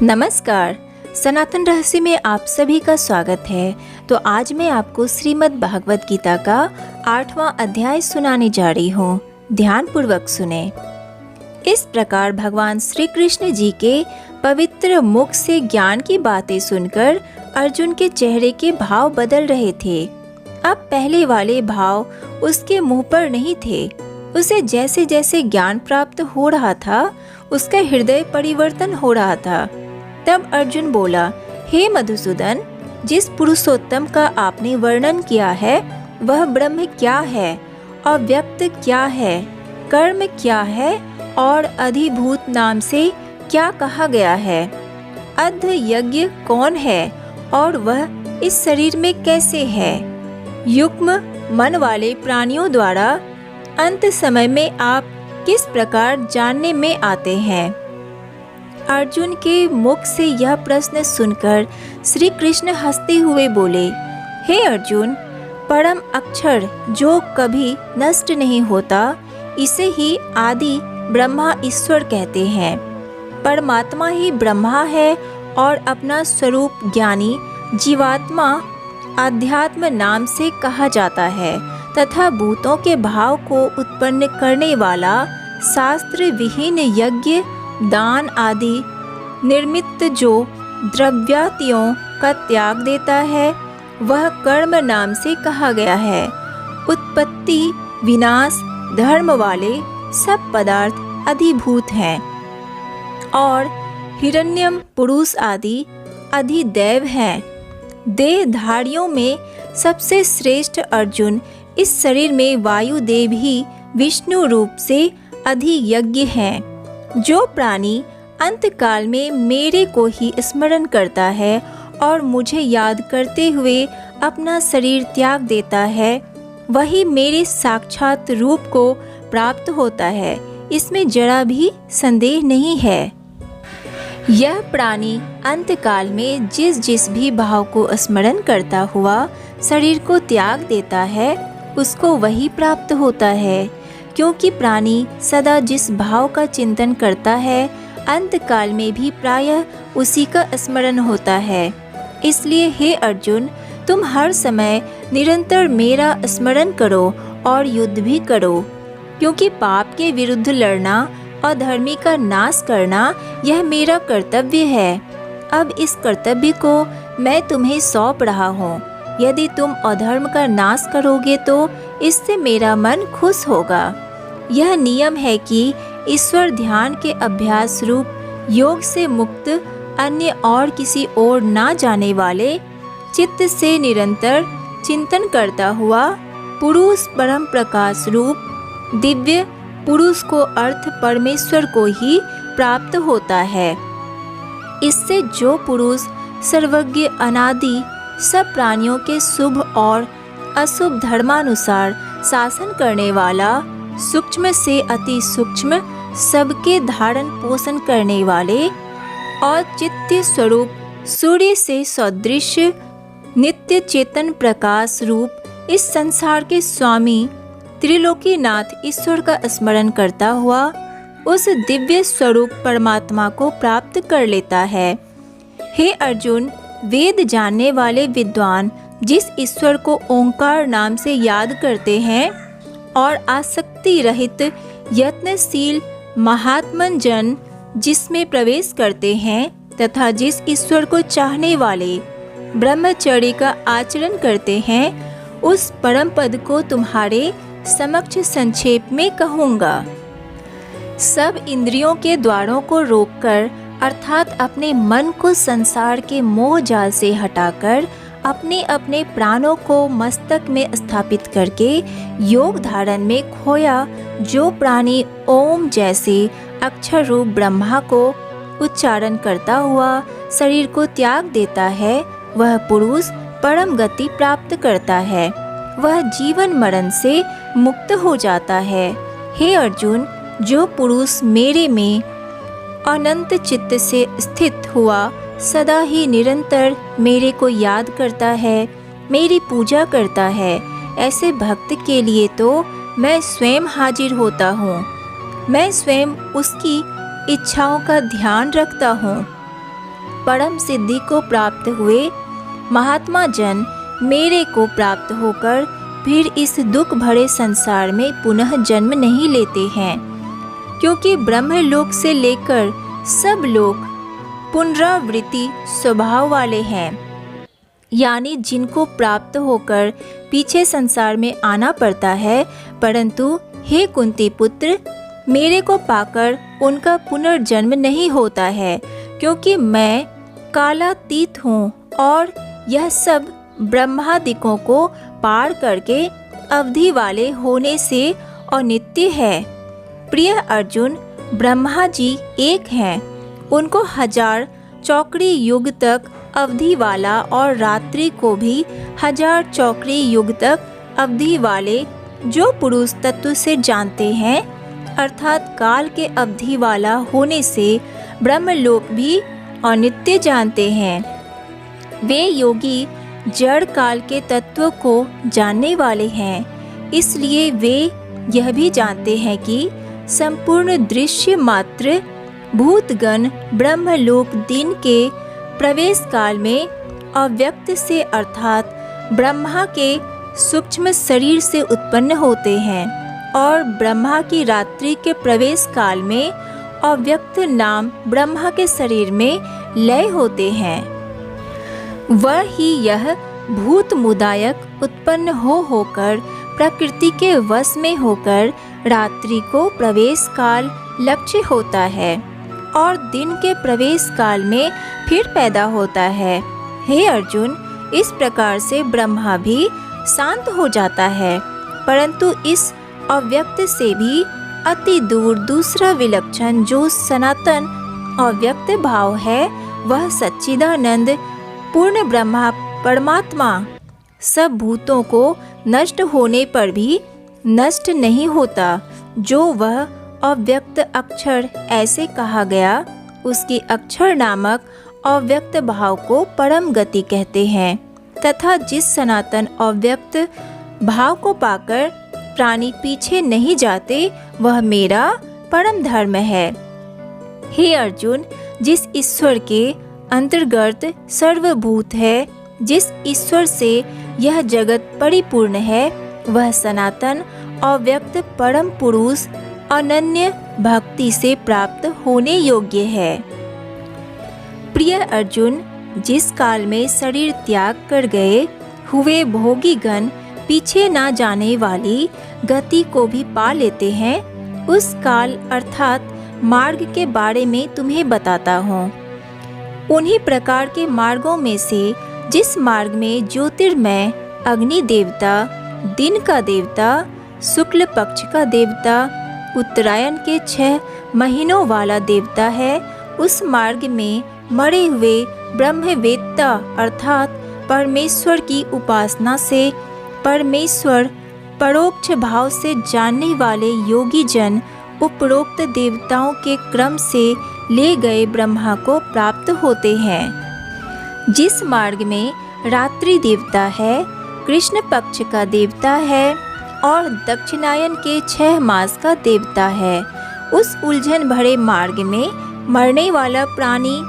नमस्कार। सनातन रहस्य में आप सभी का स्वागत है। तो आज मैं आपको श्रीमद् भागवत गीता का 8वां अध्याय सुनाने जा रही हूँ। ध्यान पूर्वक सुने। इस प्रकार भगवान श्री कृष्ण जी के पवित्र मुख से ज्ञान की बातें सुनकर अर्जुन के चेहरे के भाव बदल रहे थे। अब पहले वाले भाव उसके मुंह पर नहीं थे। उसे जैसे जैसे ज्ञान प्राप्त हो रहा था, उसका हृदय परिवर्तन हो रहा था। तब अर्जुन बोला, हे मधुसूदन, जिस पुरुषोत्तम का आपने वर्णन किया है वह ब्रह्म क्या है, अव्यक्त क्या है, कर्म क्या है और अधिभूत नाम से क्या कहा गया है? अध यज्ञ कौन है और वह इस शरीर में कैसे है? युग्म मन वाले प्राणियों द्वारा अंत समय में आप किस प्रकार जानने में आते हैं? अर्जुन के मुख से यह प्रश्न सुनकर श्री कृष्ण हंसते हुए बोले, हे अर्जुन, परम अक्षर जो कभी नष्ट नहीं होता, इसे ही आदि ब्रह्मा ईश्वर कहते हैं। परमात्मा ही ब्रह्मा है और अपना स्वरूप ज्ञानी जीवात्मा अध्यात्म नाम से कहा जाता है तथा भूतों के भाव को उत्पन्न करने वाला शास्त्र विहीन यज्ञ दान आदि निर्मित जो द्रव्यातियों का त्याग देता है वह कर्म नाम से कहा गया है। उत्पत्ति विनाश धर्म वाले सब पदार्थ अधिभूत हैं और हिरण्यम पुरुष आदि अधिदैव हैं। देहधारियों में सबसे श्रेष्ठ अर्जुन इस शरीर में वायुदेव ही विष्णु रूप से अधियज्ञ हैं। जो प्राणी अंतकाल में मेरे को ही स्मरण करता है और मुझे याद करते हुए अपना शरीर त्याग देता है, वही मेरे साक्षात रूप को प्राप्त होता है। इसमें जरा भी संदेह नहीं है। यह प्राणी अंतकाल में जिस जिस भी भाव को स्मरण करता हुआ शरीर को त्याग देता है, उसको वही प्राप्त होता है। क्योंकि प्राणी सदा जिस भाव का चिंतन करता है, अंतकाल में भी प्रायः उसी का स्मरण होता है। इसलिए हे अर्जुन, तुम हर समय निरंतर मेरा स्मरण करो और युद्ध भी करो, क्योंकि पाप के विरुद्ध लड़ना और धर्मी का नाश करना यह मेरा कर्तव्य है। अब इस कर्तव्य को मैं तुम्हें सौंप रहा हूँ। यदि तुम अधर्म का नाश करोगे तो इससे मेरा मन खुश होगा। यह नियम है कि ईश्वर ध्यान के अभ्यास रूप योग से मुक्त अन्य और किसी ओर ना जाने वाले चित्त से निरंतर चिंतन करता हुआ पुरुष परम प्रकाश रूप दिव्य पुरुष को अर्थ परमेश्वर को ही प्राप्त होता है। इससे जो पुरुष सर्वज्ञ अनादि सब प्राणियों के शुभ और अशुभ धर्मानुसार शासन करने वाला, सूक्ष्म से अति सूक्ष्म सबके धारण पोषण करने वाले और चित्त स्वरूप सूर्य से सदृश नित्य चेतन प्रकाश रूप इस संसार के स्वामी त्रिलोकीनाथ ईश्वर का स्मरण करता हुआ उस दिव्य स्वरूप परमात्मा को प्राप्त कर लेता है। हे अर्जुन, वेद जानने वाले विद्वान जिस ईश्वर को ओंकार नाम से याद करते हैं और आसक्ति रहित यत्नशील महात्मन जन जिसमें प्रवेश करते हैं तथा जिस ईश्वर को चाहने वाले ब्रह्मचर्य का आचरण करते हैं, उस परम पद को तुम्हारे समक्ष संक्षेप में कहूँगा। सब इंद्रियों के द्वारों को रोककर अर्थात अपने मन को संसार के मोह जाल से हटाकर अपने अपने प्राणों को मस्तक में स्थापित करके योग धारण में खोया जो प्राणी ओम जैसे अक्षर रूप ब्रह्मा को उच्चारण करता हुआ शरीर को त्याग देता है, वह पुरुष परम गति प्राप्त करता है। वह जीवन मरण से मुक्त हो जाता है। हे अर्जुन, जो पुरुष मेरे में अनंत चित्त से स्थित हुआ सदा ही निरंतर मेरे को याद करता है, मेरी पूजा करता है, ऐसे भक्त के लिए तो मैं स्वयं हाजिर होता हूँ। मैं स्वयं उसकी इच्छाओं का ध्यान रखता हूँ परम सिद्धि को प्राप्त हुए महात्मा जन मेरे को प्राप्त होकर फिर इस दुख भरे संसार में पुनः जन्म नहीं लेते हैं, क्योंकि ब्रह्मलोक से लेकर सब लोग पुनरावृत्ति स्वभाव वाले हैं, यानी जिनको प्राप्त होकर पीछे संसार में आना पड़ता है। परंतु हे कुंती पुत्र, मेरे को पाकर उनका पुनर्जन्म नहीं होता है, क्योंकि मैं कालातीत हूँ और यह सब ब्रह्मादिकों को पार करके अवधि वाले होने से अनित्य है। प्रिय अर्जुन, ब्रह्मा जी एक हैं, उनको 1000 चौकड़ी युग तक अवधि वाला और रात्रि को भी 1000 चौकड़ी युग तक अवधि वाले जो पुरुष तत्व से जानते हैं, अर्थात काल के अवधि वाला होने से ब्रह्मलोक भी अनित्य जानते हैं। वे योगी जड़ काल के तत्व को जानने वाले हैं, इसलिए वे यह भी जानते हैं कि संपूर्ण दृश्य मात्र भूतगण ब्रह्मलोक दिन के प्रवेश काल में अव्यक्त से अर्थात ब्रह्मा के सूक्ष्म शरीर से उत्पन्न होते हैं और ब्रह्मा की रात्रि के प्रवेश काल में अव्यक्त नाम ब्रह्मा के शरीर में लय होते हैं। वह ही यह भूत मुदायक उत्पन्न होकर प्रकृति के वश में होकर रात्रि को प्रवेश काल लक्ष्य होता है और दिन के प्रवेश काल में फिर पैदा होता है। हे अर्जुन, इस प्रकार से ब्रह्मा भी शांत हो जाता है, परंतु इस अव्यक्त से भी अति दूर दूसरा विलक्षण जो सनातन अव्यक्त भाव है, वह सच्चिदानंद पूर्ण ब्रह्मा परमात्मा सब भूतों को नष्ट होने पर भी नष्ट नहीं होता, जो वह अव्यक्त अक्षर ऐसे कहा गया, उसकी अक्षर नामक अव्यक्त भाव को परम गति कहते हैं। तथा जिस सनातन अव्यक्त भाव को पाकर प्राणी पीछे नहीं जाते, वह मेरा परम धर्म है। हे अर्जुन, जिस ईश्वर के अंतर्गत सर्वभूत है, जिस ईश्वर से यह जगत परिपूर्ण है, वह सनातन अव्यक्त परम पुरुष अनन्य भक्ति से प्राप्त होने योग्य है। प्रिय अर्जुन, जिस काल में शरीर त्याग कर गए हुए भोगी गण पीछे ना जाने वाली गति को भी पा लेते हैं, उस काल अर्थात मार्ग के बारे में तुम्हें बताता हूँ। उन्हीं प्रकार के मार्गों में से जिस मार्ग में ज्योतिर्मय अग्नि देवता, दिन का देवता, शुक्ल पक्ष का देवता, उत्तरायण के 6 महीनों वाला देवता है, उस मार्ग में मरे हुए ब्रह्मवेत्ता अर्थात परमेश्वर की उपासना से परमेश्वर परोक्ष भाव से जानने वाले योगी जन उपरोक्त देवताओं के क्रम से ले गए ब्रह्मा को प्राप्त होते हैं। जिस मार्ग में रात्रि देवता है, कृष्ण पक्ष का देवता है और दक्षिणायन के 6 मास का देवता है, उस उलझन भरे मार्ग में मरने वाला प्राणी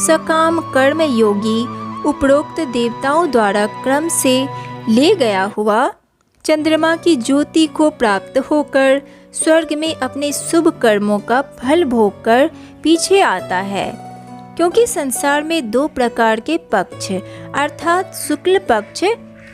सकाम कर्म योगी उपरोक्त देवताओं द्वारा क्रम से ले गया हुआ चंद्रमा की ज्योति को प्राप्त होकर स्वर्ग में अपने शुभ कर्मों का फल भोग कर पीछे आता है। क्योंकि संसार में 2 प्रकार के पक्ष अर्थात शुक्ल पक्ष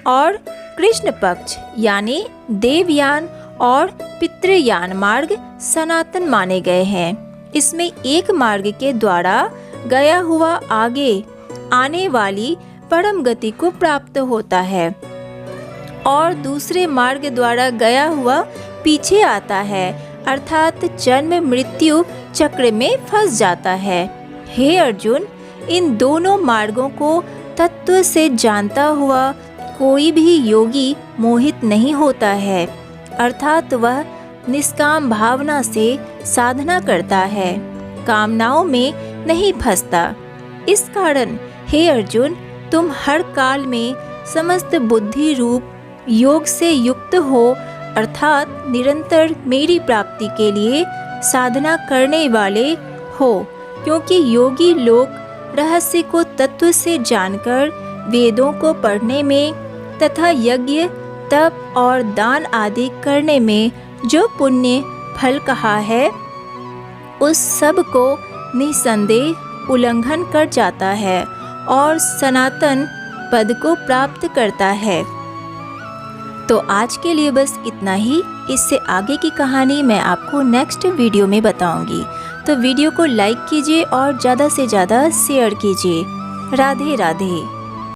और कृष्ण पक्ष यानी देवयान और पितृयान मार्ग सनातन माने गए हैं। इसमें एक मार्ग के द्वारा गया हुआ आगे आने वाली परम गति को प्राप्त होता है और दूसरे मार्ग द्वारा गया हुआ पीछे आता है अर्थात जन्म मृत्यु चक्र में फंस जाता है। हे अर्जुन, इन दोनों मार्गों को तत्व से जानता हुआ कोई भी योगी मोहित नहीं होता है, अर्थात वह निष्काम भावना से साधना करता है, कामनाओं में नहीं फंसता। इस कारण हे अर्जुन, तुम हर काल में समस्त बुद्धि रूप योग से युक्त हो अर्थात निरंतर मेरी प्राप्ति के लिए साधना करने वाले हो, क्योंकि योगी लोग रहस्य को तत्व से जानकर वेदों को पढ़ने में तथा यज्ञ तप और दान आदि करने में जो पुण्य फल कहा है, उस सब को निसंदेह उल्लंघन कर जाता है और सनातन पद को प्राप्त करता है। तो आज के लिए बस इतना ही। इससे आगे की कहानी मैं आपको नेक्स्ट वीडियो में बताऊंगी। तो वीडियो को लाइक कीजिए और ज़्यादा से ज़्यादा शेयर कीजिए। राधे राधे।